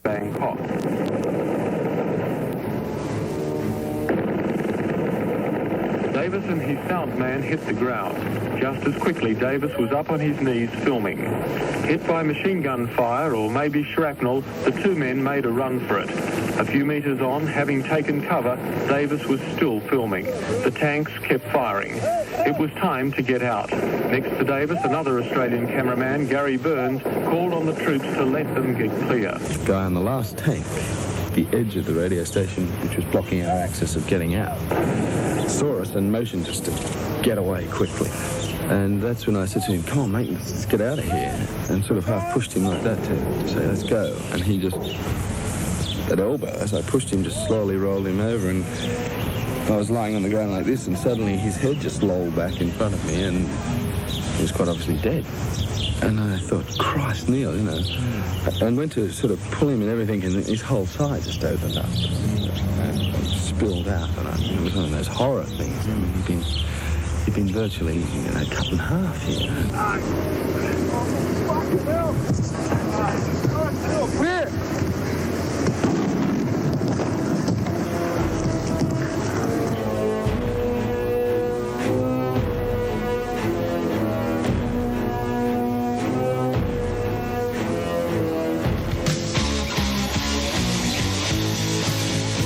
bang pops. Davis and his sound man hit the ground. Just as quickly, Davis was up on his knees filming. Hit by machine gun fire or maybe shrapnel, the two men made a run for it. A few metres on, having taken cover, Davis was still filming. The tanks kept firing. It was time to get out. Next to Davis, another Australian cameraman, Gary Burns, called on the troops to let them get clear. The guy on the last tank, the edge of the radio station, which was blocking our access of getting out, saw us and motioned us to get away quickly. And that's when I said to him, come on, mate, let's get out of here. And sort of half pushed him like that to say, let's go. And he just, at elbow, as I pushed him, just slowly rolled him over. And I was lying on the ground like this, and suddenly his head just lolled back in front of me, and he was quite obviously dead. And I thought, Christ, Neil, you know. And went to sort of pull him and everything, and his whole side just opened up and spilled out. And it was one of those horror things. I mean, he'd been virtually, you know, cut in half here. Here!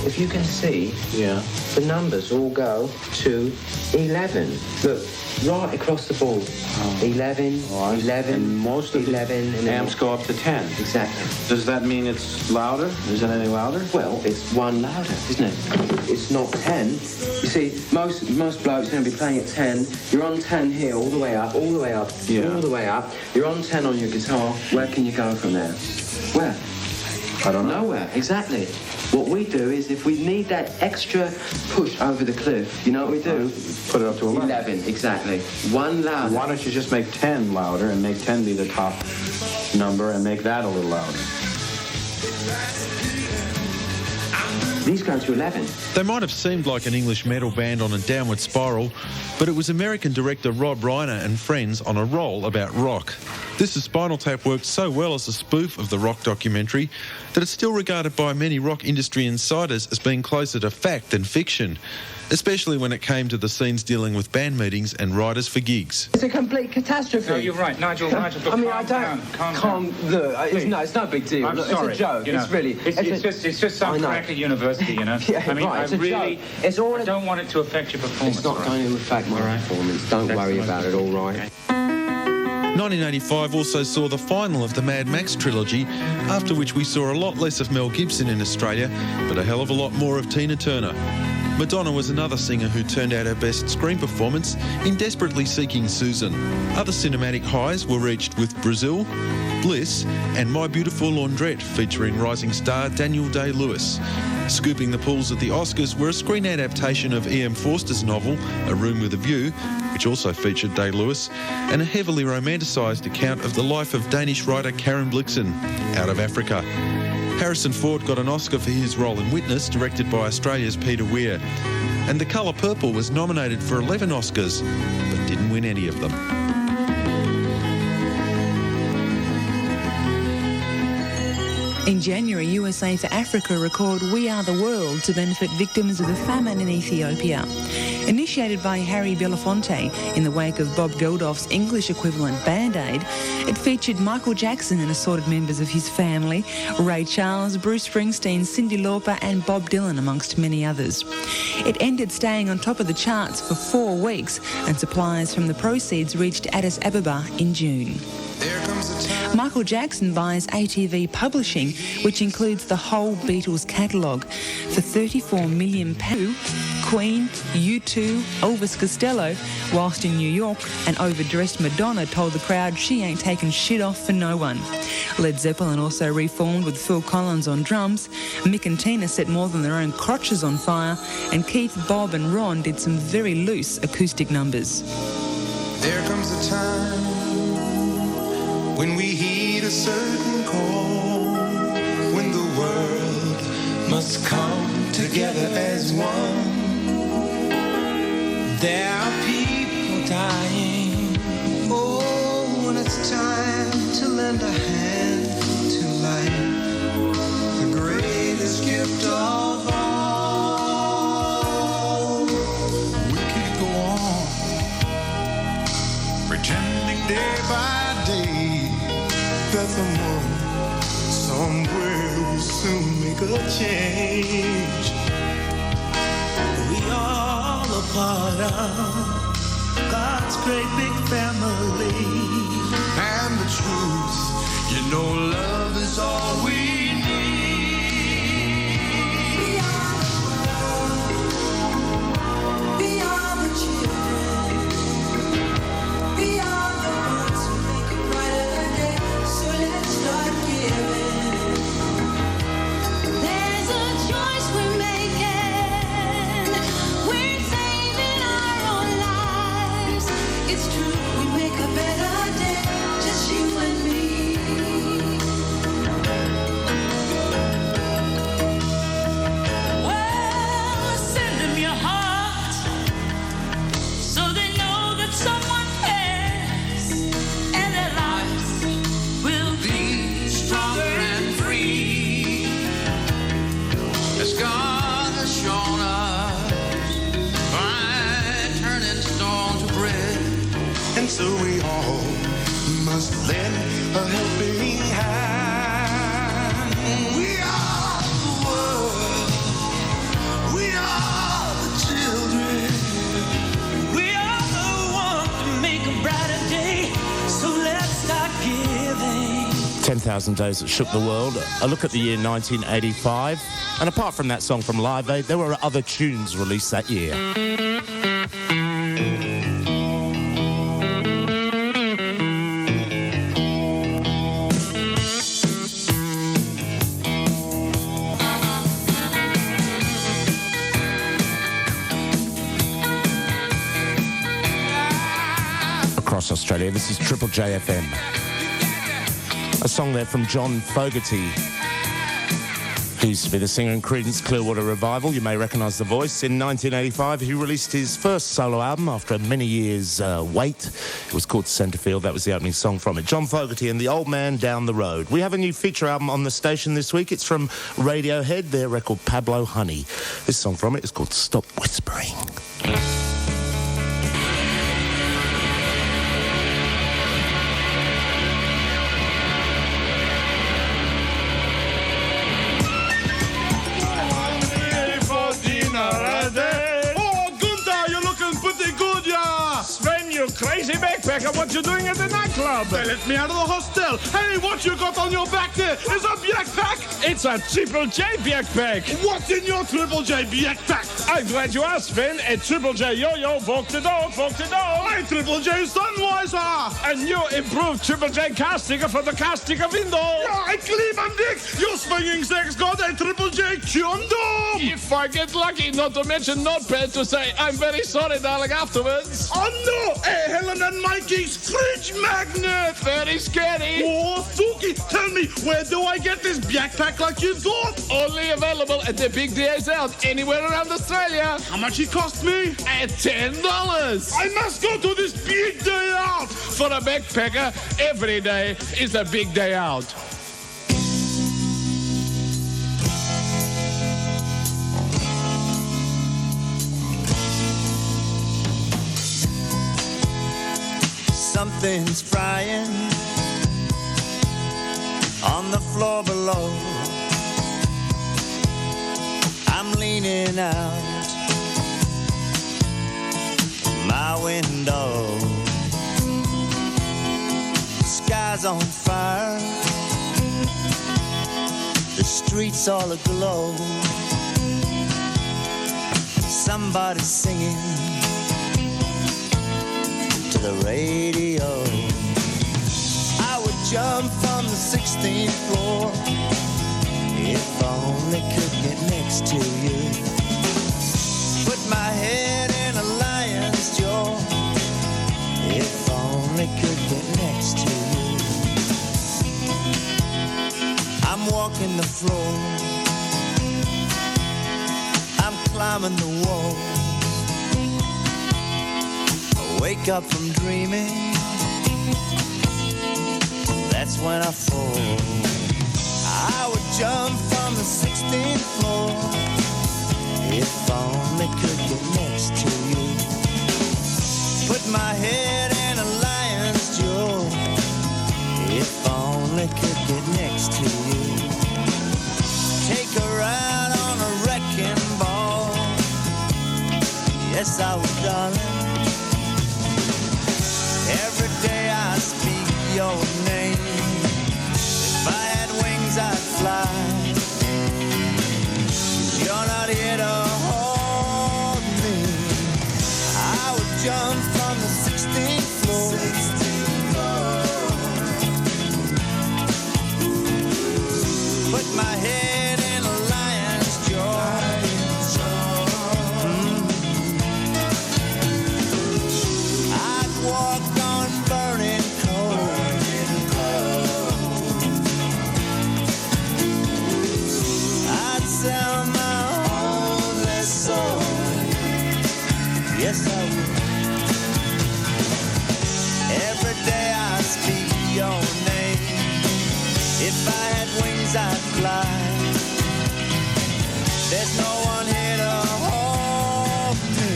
If you can see, the numbers all go to 11. Look, right across the board. 11, 11, and most of 11, the and amps go up to 10. Exactly. Does that mean it's louder? Is it any louder? Well, it's one louder, isn't it? It's not 10. You see, most blokes are going to be playing at 10. You're on 10 here, all the way up, all the way up, all the way up. You're on 10 on your guitar. Where can you go from there? Where? I don't know. Nowhere, exactly. What we do is, if we need that extra push over the cliff, you know what we do? Put it up to 11. 11, exactly. One louder. Why don't you just make 10 louder and make 10 be the top number and make that a little louder? These go to 11. They might have seemed like an English metal band on a downward spiral, but it was American director Rob Reiner and friends on a roll about rock. This is Spinal Tap worked so well as a spoof of the rock documentary that it's still regarded by many rock industry insiders as being closer to fact than fiction, especially when it came to the scenes dealing with band meetings and writers for gigs. It's a complete catastrophe. No, you're right, Nigel. Look, I mean, I don't... Calm down. Look, it's no big deal. I'm Look, sorry. It's a joke. You know, it's really... It's just some crack at university, you know? Yeah, I mean, right, I really... It's all I don't want it to affect your performance. It's not going to affect my performance. Don't worry about it, all right? Okay. 1985 also saw the final of the Mad Max trilogy, after which we saw a lot less of Mel Gibson in Australia, but a hell of a lot more of Tina Turner. Madonna was another singer who turned out her best screen performance in Desperately Seeking Susan. Other cinematic highs were reached with Brazil, Bliss and My Beautiful Laundrette featuring rising star Daniel Day-Lewis. Scooping the pools at the Oscars were a screen adaptation of E.M. Forster's novel A Room with a View, which also featured Day-Lewis, and a heavily romanticised account of the life of Danish writer Karen Blixen, Out of Africa. Harrison Ford got an Oscar for his role in Witness, directed by Australia's Peter Weir. And The Colour Purple was nominated for 11 Oscars, but didn't win any of them. In January, USA for Africa record We Are the World to benefit victims of the famine in Ethiopia. Initiated by Harry Belafonte in the wake of Bob Geldof's English equivalent Band Aid, it featured Michael Jackson and assorted members of his family, Ray Charles, Bruce Springsteen, Cyndi Lauper and Bob Dylan, amongst many others. It ended staying on top of the charts for 4 weeks, and supplies from the proceeds reached Addis Ababa in June. Michael Jackson buys ATV Publishing, which includes the whole Beatles catalogue, for £34 million. Queen, U2, Elvis Costello, whilst in New York, an overdressed Madonna told the crowd she ain't taking shit off for no one. Led Zeppelin also reformed with Phil Collins on drums. Mick and Tina set more than their own crotches on fire, and Keith, Bob and Ron did some very loose acoustic numbers. There comes a time when we heed a certain call, when the world must come together as one. There are people dying. Oh, when it's time to lend a hand to life, will change. We all a part of God's great big family. And the truth, you know, love is all we need. We are the children. We are the ones who make a brighter day. So let's start giving. There's a choice we're making. We're saving our own lives. It's true, we make a better day. Just you and me. Well, send them your heart so they know that someone cares, and their lives will be stronger and free, as God has shown us by turning stone to bread. And so we all must lend a helping hand. We are the world. We are the children. We are the ones to make a brighter day. So let's start giving. 10,000 Days That Shook the World. A look at the year 1985. And apart from that song from Live Aid, there were other tunes released that year. Across Australia, this is Triple J FM. A song there from John Fogerty, who used to be the singer in Creedence Clearwater Revival. You may recognise the voice. In 1985, he released his first solo album after many years' wait. It was called Centrefield. That was the opening song from it. John Fogerty and the Old Man Down the Road. We have a new feature album on the station this week. It's from Radiohead, their record Pablo Honey. This song from it is called Stop Whispering. Crazy backpacker, what you doing at the nightclub? They let me out of the hostel. Hey, what you got on your back there? Is a backpack? It's a Triple J backpack. What's in your Triple J backpack? I'm glad you asked, Sven. A Triple J yo-yo, walk the dog, walk the dog. Hey, Triple J Sunwiser. A new improved Triple J car sticker for the car sticker window. Ja, ik lieb hem dik. Your swinging sex got a Triple J condom. If I get lucky, not to mention Notepad to say, I'm very sorry, darling, afterwards. Oh, no. Hey, Helen and Mikey's fridge magnet. Very scary. Oh, Suki, tell me, where do I get this backpack like you thought? Only available at the big days out anywhere around Australia. How much it cost me? At $10. I must go to this big day out. For a backpacker, every day is a big day out. Something's frying on the floor below. I'm leaning out my window. The sky's on fire, the streets all aglow. Somebody's singing to the radio. I would jump from the 16th floor if I only could get next to you. Put my head in a lion's jaw if I only could get next to you. I'm walking the floor, I'm climbing the wall. Wake up from dreaming, that's when I fall. I would jump from the 16th floor if I only could get next to you. Put my head in a lion's jaw if I only could get next to you. Take a ride Yes, I will, darling. Every day I speak your name. If I had wings, I'd fly. You're not here to hold me. I would jump from the 16th floor. Put my head in a lion's jaw. I'd walk on burning coal. I'd sell my only soul. Yes, I would. Every day I speak your name. If I had wings, I'd fly. There's no one here to hold me.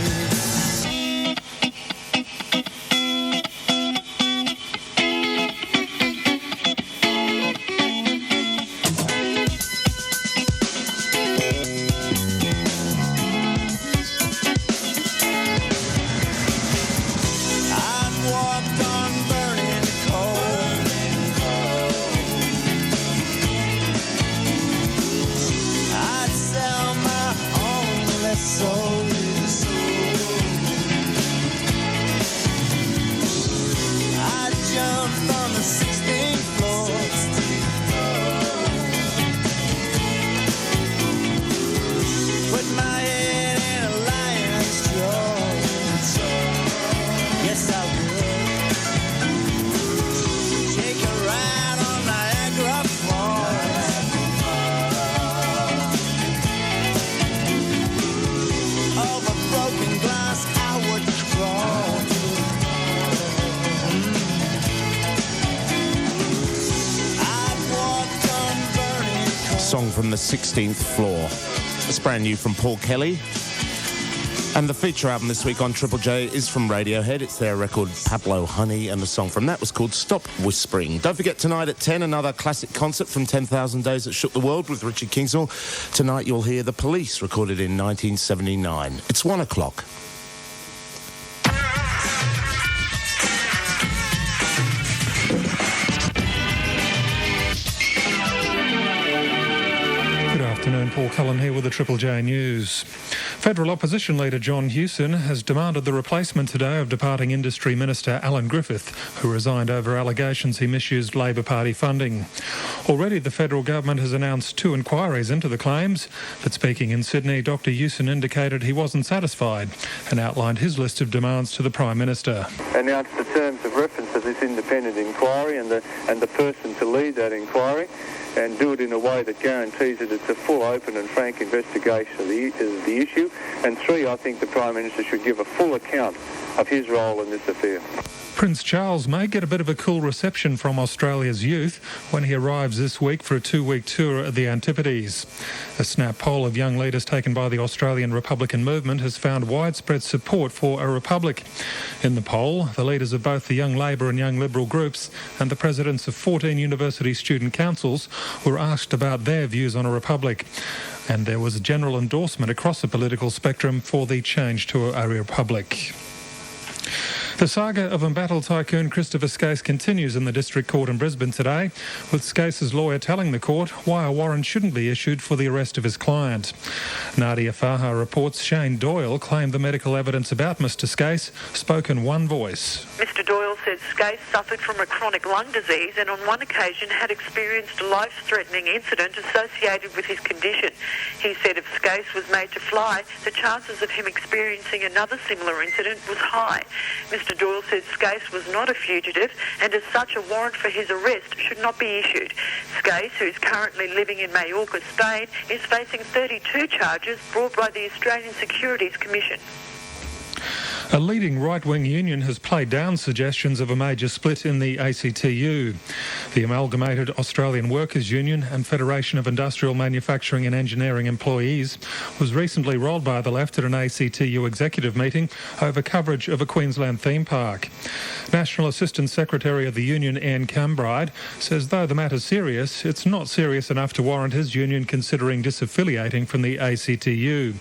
I've walked on burning coal. I'd sell my only soul. I'd jump from the 16th floor. Put my head in a lion's jaw. Yes, I would. Take a ride on Niagara Falls. Over broken glass I would crawl. I'd walk on burning coal. Song from the 16th Floor. It's brand new from Paul Kelly. And the feature album this week on Triple J is from Radiohead. It's their record Pablo Honey, and the song from that was called Stop Whispering. Don't forget, tonight at 10, another classic concert from 10,000 Days That Shook the World with Richard Kingsmill. Tonight you'll hear The Police, recorded in 1979. It's 1 o'clock. Good afternoon, Paul Cullen here with the Triple J News. Federal Opposition Leader John Hewson has demanded the replacement today of departing Industry Minister Alan Griffith, who resigned over allegations he misused Labor Party funding. Already the federal government has announced 2 inquiries into the claims, but speaking in Sydney, Dr Hewson indicated he wasn't satisfied and outlined his list of demands to the Prime Minister. Announced the terms of reference of this independent inquiry and the person to lead that inquiry, and do it in a way that guarantees that it's a full, open and frank investigation of the issue. And 3, I think the Prime Minister should give a full account of his role in this affair. Prince Charles may get a bit of a cool reception from Australia's youth when he arrives this week for a 2-week tour at the Antipodes. A snap poll of young leaders taken by the Australian Republican movement has found widespread support for a republic. In the poll, the leaders of both the Young Labor and Young Liberal groups and the presidents of 14 university student councils were asked about their views on a republic. And there was a general endorsement across the political spectrum for the change to a republic. The saga of embattled tycoon Christopher Skase continues in the District Court in Brisbane today, with Skase's lawyer telling the court why a warrant shouldn't be issued for the arrest of his client. Nadia Faha reports Shane Doyle claimed the medical evidence about Mr Skase spoke in one voice. Mr Doyle said Skase suffered from a chronic lung disease and on one occasion had experienced a life-threatening incident associated with his condition. He said if Skase was made to fly, the chances of him experiencing another similar incident was high. Mr Doyle said Skase was not a fugitive and as such a warrant for his arrest should not be issued. Skase, who is currently living in Majorca, Spain, is facing 32 charges brought by the Australian Securities Commission. A leading right-wing union has played down suggestions of a major split in the ACTU. The Amalgamated Australian Workers Union and Federation of Industrial Manufacturing and Engineering Employees was recently rolled by the left at an ACTU executive meeting over coverage of a Queensland theme park. National Assistant Secretary of the union, Ian Cambride, says though the matter's serious, it's not serious enough to warrant his union considering disaffiliating from the ACTU.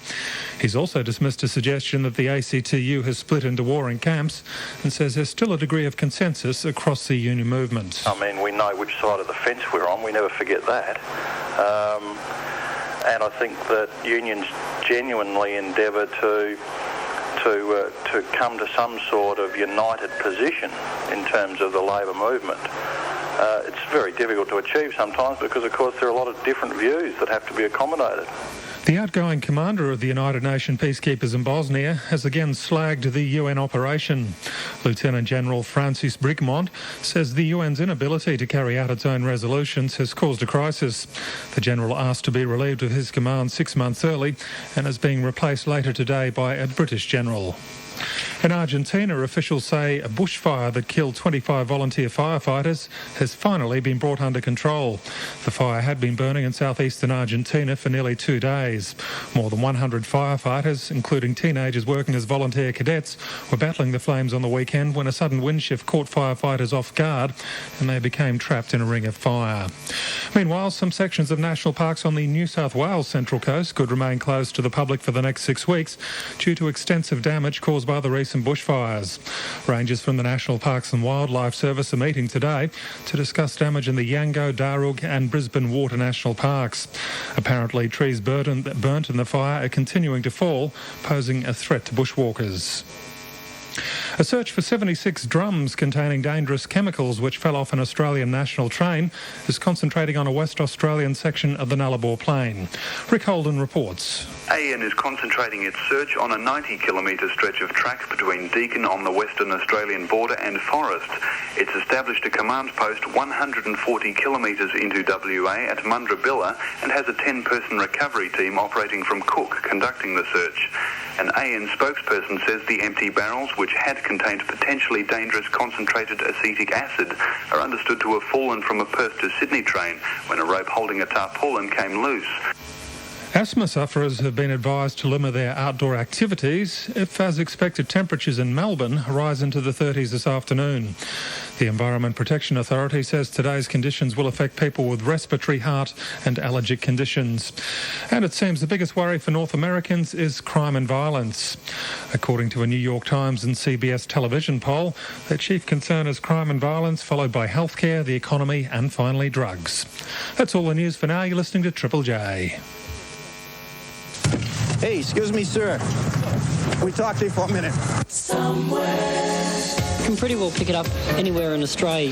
He's also dismissed a suggestion that the ACTU has split into warring camps and says there's still a degree of consensus across the union movement. I mean, we know which side of the fence we're on. We never forget that. And I think that unions genuinely endeavour to come to some sort of united position in terms of the labour movement. It's very difficult to achieve sometimes because, of course, there are a lot of different views that have to be accommodated. The outgoing commander of the United Nations peacekeepers in Bosnia has again slagged the UN operation. Lieutenant General Francis Brigmont says the UN's inability to carry out its own resolutions has caused a crisis. The general asked to be relieved of his command 6 months early and is being replaced later today by a British general. In Argentina, officials say a bushfire that killed 25 volunteer firefighters has finally been brought under control. The fire had been burning in southeastern Argentina for nearly 2 days. More than 100 firefighters, including teenagers working as volunteer cadets, were battling the flames on the weekend when a sudden wind shift caught firefighters off guard and they became trapped in a ring of fire. Meanwhile, some sections of national parks on the New South Wales Central Coast could remain closed to the public for the next 6 weeks due to extensive damage caused by the recent bushfires. Rangers from the National Parks and Wildlife Service are meeting today to discuss damage in the Yango, Darug and Brisbane Water National Parks. Apparently, trees burnt in the fire are continuing to fall, posing a threat to bushwalkers. A search for 76 drums containing dangerous chemicals which fell off an Australian national train is concentrating on a West Australian section of the Nullarbor Plain. Rick Holden reports. AN is concentrating its search on a 90-kilometre stretch of track between Deakin on the Western Australian border and Forest. It's established a command post 140 kilometres into WA at Mundrabilla and has a 10-person recovery team operating from Cook conducting the search. An AN spokesperson says the empty barrels, which had contained potentially dangerous concentrated acetic acid, are understood to have fallen from a Perth to Sydney train when a rope holding a tarpaulin came loose. Asthma sufferers have been advised to limit their outdoor activities if, as expected, temperatures in Melbourne rise into the 30s this afternoon. The Environment Protection Authority says today's conditions will affect people with respiratory, heart and allergic conditions. And it seems the biggest worry for North Americans is crime and violence. According to a New York Times and CBS television poll, their chief concern is crime and violence, followed by healthcare, the economy and finally drugs. That's all the news for now. You're listening to Triple J. Hey, excuse me, sir. Can we talk to you for a minute? You can pretty well pick it up anywhere in Australia.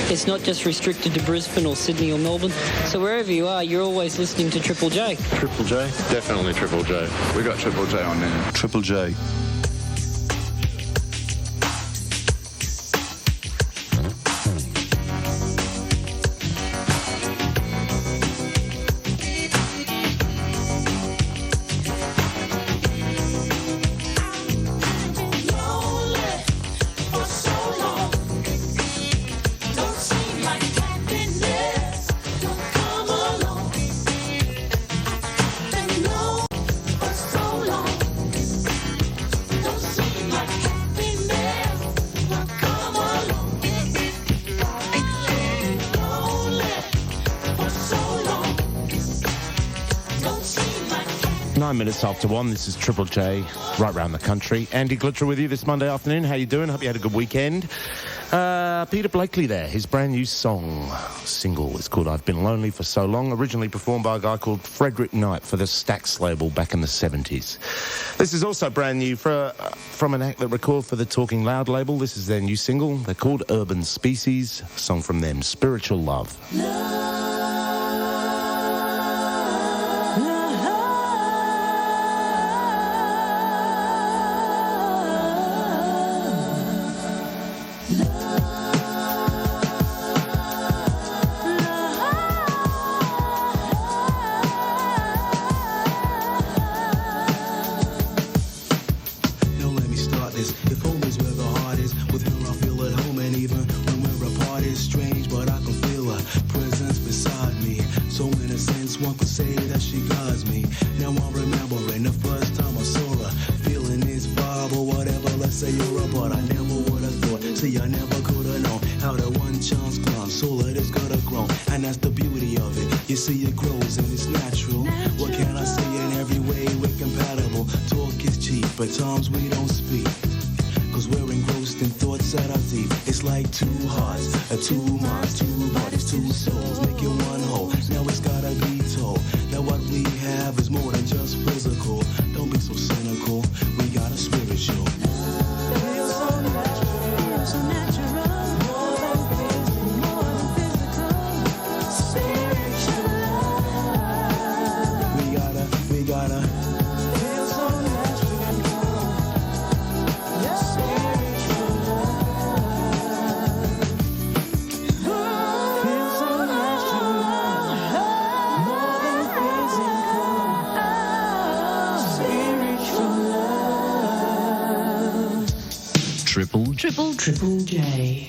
It's not just restricted to Brisbane or Sydney or Melbourne. So wherever you are, you're always listening to Triple J. Triple J? Definitely Triple J. We got Triple J on there. Triple J. Minutes after 1, this is Triple J, right round the country. Andy Glitcher with you this Monday afternoon. How you doing? Hope you had a good weekend. Peter Blakely there, his brand new single is called I've Been Lonely for So Long, originally performed by a guy called Frederick Knight for the Stax label back in the 70s. This is also brand new from an act that recorded for the Talking Loud label. This is their new single. They're called Urban Species, a song from them, Spiritual Love. least one could say that she guides me. Now I'm remembering the first time I saw her, feeling this vibe or whatever, let's say you're a but I never would have thought, see I never could have known how the one chance comes, all of this could have grown, and that's the beauty of it, you see it grows and it's natural. What can I say, in every way we're compatible, talk is cheap, but times we don't speak. Cause we're engrossed in thoughts that are deep. It's like two hearts, two minds, two bodies, two souls, make it one whole. Now it's gotta be told that what we have is more than just physical. Don't be so cynical, we got a spiritual. Feels so natural, so natural. More than physical, spiritual love. We gotta feel so natural. Triple J.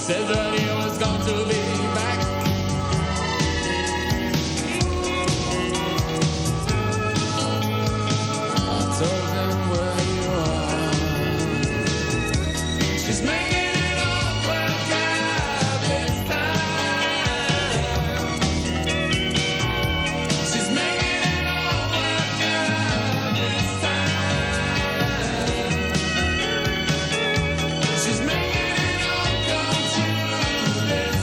said that he was going to be back. I told him where you are. She's making it all work out this time. She's making it all work out this time. She's making it all come true this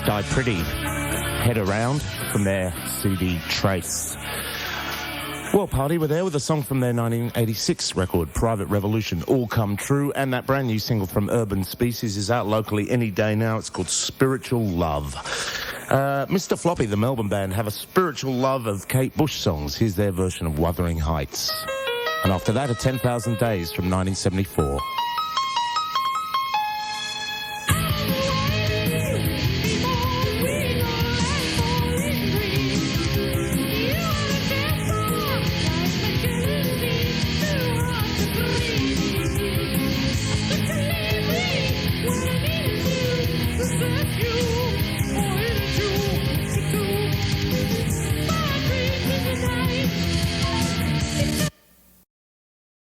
Die Pretty, Head Around from their CD Trace. Well, Party were there with a song from their 1986 record, Private Revolution, All Come True, and that brand new single from Urban Species is out locally any day now. It's called Spiritual Love. Mr. Floppy, the Melbourne band, have a spiritual love of Kate Bush songs. Here's their version of Wuthering Heights. And after that, a 10,000 Days from 1974.